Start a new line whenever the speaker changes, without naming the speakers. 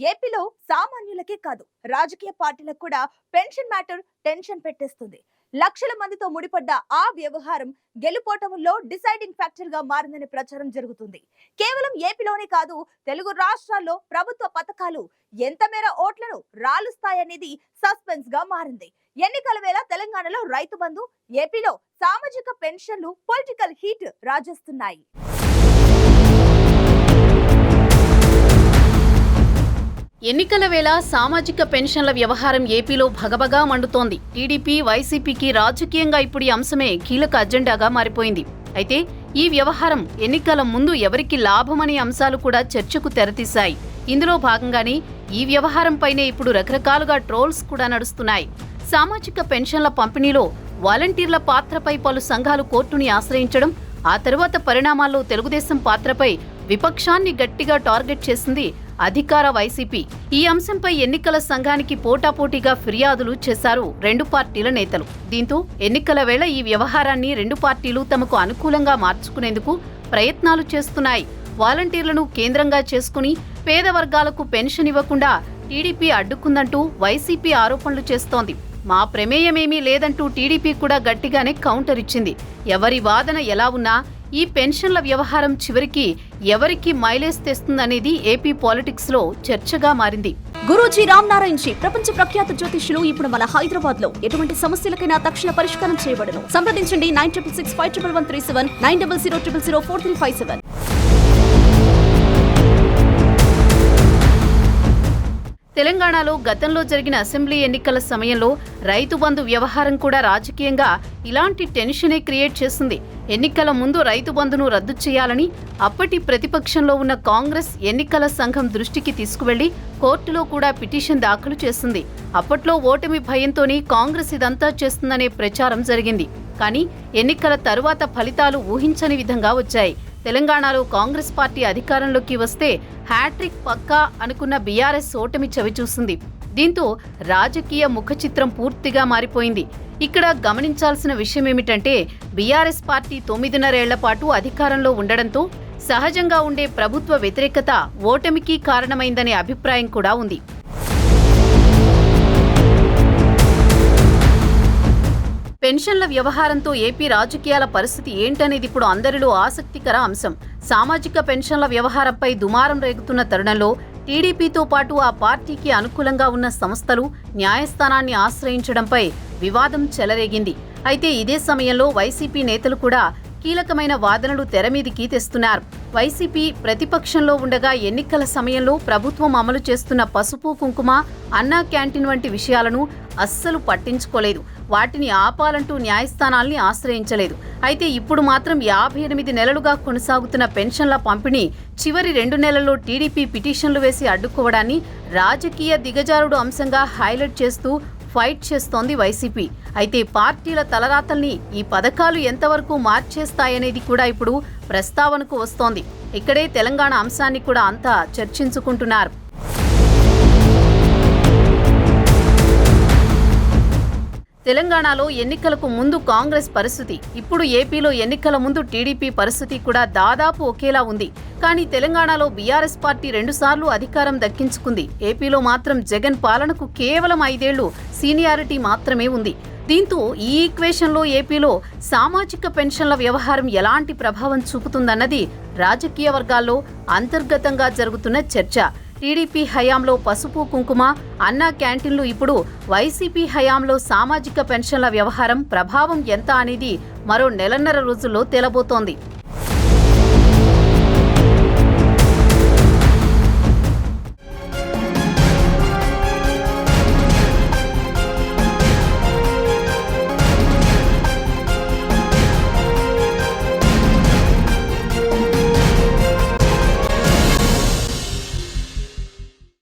ఏపీలో సామాన్యులకే కాదు రాజకీయ పార్టీలకు కూడా పెన్షన్ మ్యాటర్ టెన్షన్ పెట్టేస్తుంది. లక్షల మందితో ముడిపడ్డ ఆ వ్యవహారం గెలుపోటముల్లో డిసైడింగ్ ఫ్యాక్టర్ గా మారిందనే ప్రచారం జరుగుతుంది. కేవలం ఏపీలోనే కాదు, తెలుగు రాష్ట్రాల్లో ప్రభుత్వ పథకాలు ఎంత మేర ఓట్లను రాలుస్తాయనేది సస్పెన్స్ గా మారింది. ఎన్నికల వేళ తెలంగాణలో రైతు బంధు, ఏపీలో సామాజిక పెన్షన్లు పొలిటికల్ హీట్ రాజేస్తున్నాయి.
ఎన్నికల వేళ సామాజిక పెన్షన్ల వ్యవహారం ఏపీలో భగభగా మండుతోంది. టీడీపీ, వైసీపీకి రాజకీయంగా ఇప్పుడు ఈ అంశమే కీలక అజెండాగా మారిపోయింది. అయితే ఈ వ్యవహారం ఎన్నికల ముందు ఎవరికి లాభమనే అంశాలు కూడా చర్చకు తెరతీశాయి. ఇందులో భాగంగానే ఈ వ్యవహారంపైనే ఇప్పుడు రకరకాలుగా ట్రోల్స్ కూడా నడుస్తున్నాయి. సామాజిక పెన్షన్ల పంపిణీలో వాలంటీర్ల పాత్రపై పలు సంఘాలు కోర్టుని ఆశ్రయించడం, ఆ తరువాత పరిణామాల్లో తెలుగుదేశం పాత్రపై విపక్షాన్ని గట్టిగా టార్గెట్ చేసింది అధికార వైసీపీ. ఈ అంశంపై ఎన్నికల సంఘానికి పోటాపోటీగా ఫిర్యాదులు చేశారు రెండు పార్టీల నేతలు. దీంతో ఎన్నికల వేళ ఈ వ్యవహారాన్ని రెండు పార్టీలు తమకు అనుకూలంగా మార్చుకునేందుకు ప్రయత్నాలు చేస్తున్నాయి. వాలంటీర్లను కేంద్రంగా చేసుకుని పేద వర్గాలకు పెన్షన్ ఇవ్వకుండా టీడీపీ అడ్డుకుందంటూ వైసీపీ ఆరోపణలు చేస్తోంది. మా ప్రమేయమేమీ లేదంటూ టీడీపీ కూడా గట్టిగానే కౌంటర్ ఇచ్చింది. ఎవరి వాదన ఎలా ఉన్నా ఈ పెన్షన్ల వ్యవహారం చివరికి ఎవరికి మైలేజ్ తెస్తుందనేది ఏపీ పాలిటిక్స్ లో చర్చగా మారింది.
గురూజీ రామ్ నారాయణ్ జీ ప్రపంచ ప్రఖ్యాత జ్యోతిష్యులు ఇప్పుడు మన హైదరాబాద్ లో ఎటువంటి సమస్యలకైనా తక్షణ పరిష్కారం చేయబడును. సంప్రదించండి 96651137 9000004357.
తెలంగాణలో గతంలో జరిగిన అసెంబ్లీ ఎన్నికల సమయంలో రైతు బంధు వ్యవహారం కూడా రాజకీయంగా ఇలాంటి టెన్షనే క్రియేట్ చేసింది. ఎన్నికల ముందు రైతు బంధును రద్దు చేయాలని అప్పటి ప్రతిపక్షంలో ఉన్న కాంగ్రెస్ ఎన్నికల సంఘం దృష్టికి తీసుకువెళ్లి కోర్టులో కూడా పిటిషన్ దాఖలు చేసింది. అప్పట్లో ఓటమి భయంతోనే కాంగ్రెస్ ఇదంతా చేస్తుందనే ప్రచారం జరిగింది. కానీ ఎన్నికల తరువాత ఫలితాలు ఊహించని విధంగా వచ్చాయి. తెలంగాణలో కాంగ్రెస్ పార్టీ అధికారంలోకి వస్తే హ్యాట్రిక్ పక్కా అనుకున్న బీఆర్ఎస్ ఓటమి చవిచూసింది. దీంతో రాజకీయ ముఖచిత్రం పూర్తిగా మారిపోయింది. ఇక్కడ గమనించాల్సిన విషయమేమిటంటే బీఆర్ఎస్ పార్టీ 9.5 ఏళ్ల పాటు అధికారంలో ఉండడంతో సహజంగా ఉండే ప్రభుత్వ వ్యతిరేకత ఓటమికి కారణమైందనే అభిప్రాయం కూడా ఉంది. పెన్షన్ల వ్యవహారంతో ఏపీ రాజకీయాల పరిస్థితి ఏంటనేది ఇప్పుడు అందరిలో ఆసక్తికర అంశం. సామాజిక పెన్షన్ల వ్యవహారంపై దుమారం రేగుతున్న తరుణంలో టీడీపీతో పాటు ఆ పార్టీకి అనుకూలంగా ఉన్న సంస్థలు న్యాయస్థానాన్ని ఆశ్రయించడంపై వివాదం చెలరేగింది. అయితే ఇదే సమయంలో వైసీపీ నేతలు కూడా కీలకమైన వాదనలు తెరమీదికి తెస్తున్నారు. వైసీపీ ప్రతిపక్షంలో ఉండగా ఎన్నికల సమయంలో ప్రభుత్వం అమలు చేస్తున్న పసుపు కుంకుమ, అన్నా క్యాంటీన్ వంటి విషయాలను అస్సలు పట్టించుకోలేదు. వాటిని ఆపాలంటూ న్యాయస్థానాల్ని ఆశ్రయించలేదు. అయితే ఇప్పుడు మాత్రం 58 నెలలుగా కొనసాగుతున్న పెన్షన్ల పంపిణీ చివరి 2 నెలల్లో టీడీపీ పిటిషన్లు వేసి అడ్డుకోవడాన్ని రాజకీయ దిగజారుడు అంశంగా హైలైట్ చేస్తూ ఫైట్ చేస్తోంది వైసీపీ. అయితే పార్టీల తలరాతల్ని ఈ పథకాలు ఎంతవరకు మార్చేస్తాయనేది కూడా ఇప్పుడు ప్రస్తావనకు వస్తోంది. ఇక్కడే తెలంగాణ అంశాన్ని కూడా అంతా చర్చించుకుంటున్నారు. తెలంగాణలో ఎన్నికలకు ముందు కాంగ్రెస్ పరిస్థితి, ఇప్పుడు ఏపీలో ఎన్నికల ముందు టీడీపీ పరిస్థితి కూడా దాదాపు ఒకేలా ఉంది. కానీ తెలంగాణలో బీఆర్ఎస్ పార్టీ 2 సార్లు అధికారం దక్కించుకుంది. ఏపీలో మాత్రం జగన్ పాలనకు కేవలం 5 ఏళ్లు సీనియారిటీ మాత్రమే ఉంది. దీంతో ఈ ఈక్వేషన్లో ఏపీలో సామాజిక పెన్షన్ల వ్యవహారం ఎలాంటి ప్రభావం చూపుతుందన్నది రాజకీయ వర్గాల్లో అంతర్గతంగా జరుగుతున్న చర్చ. టీడీపీ హయాంలో పసుపు కుంకుమ, అన్నా క్యాంటీన్లు, ఇప్పుడు వైసీపీ హయాంలో సామాజిక పెన్షన్ల వ్యవహారం ప్రభావం ఎంత అనేది మరో 1.5 రోజుల్లో తేలబోతోంది.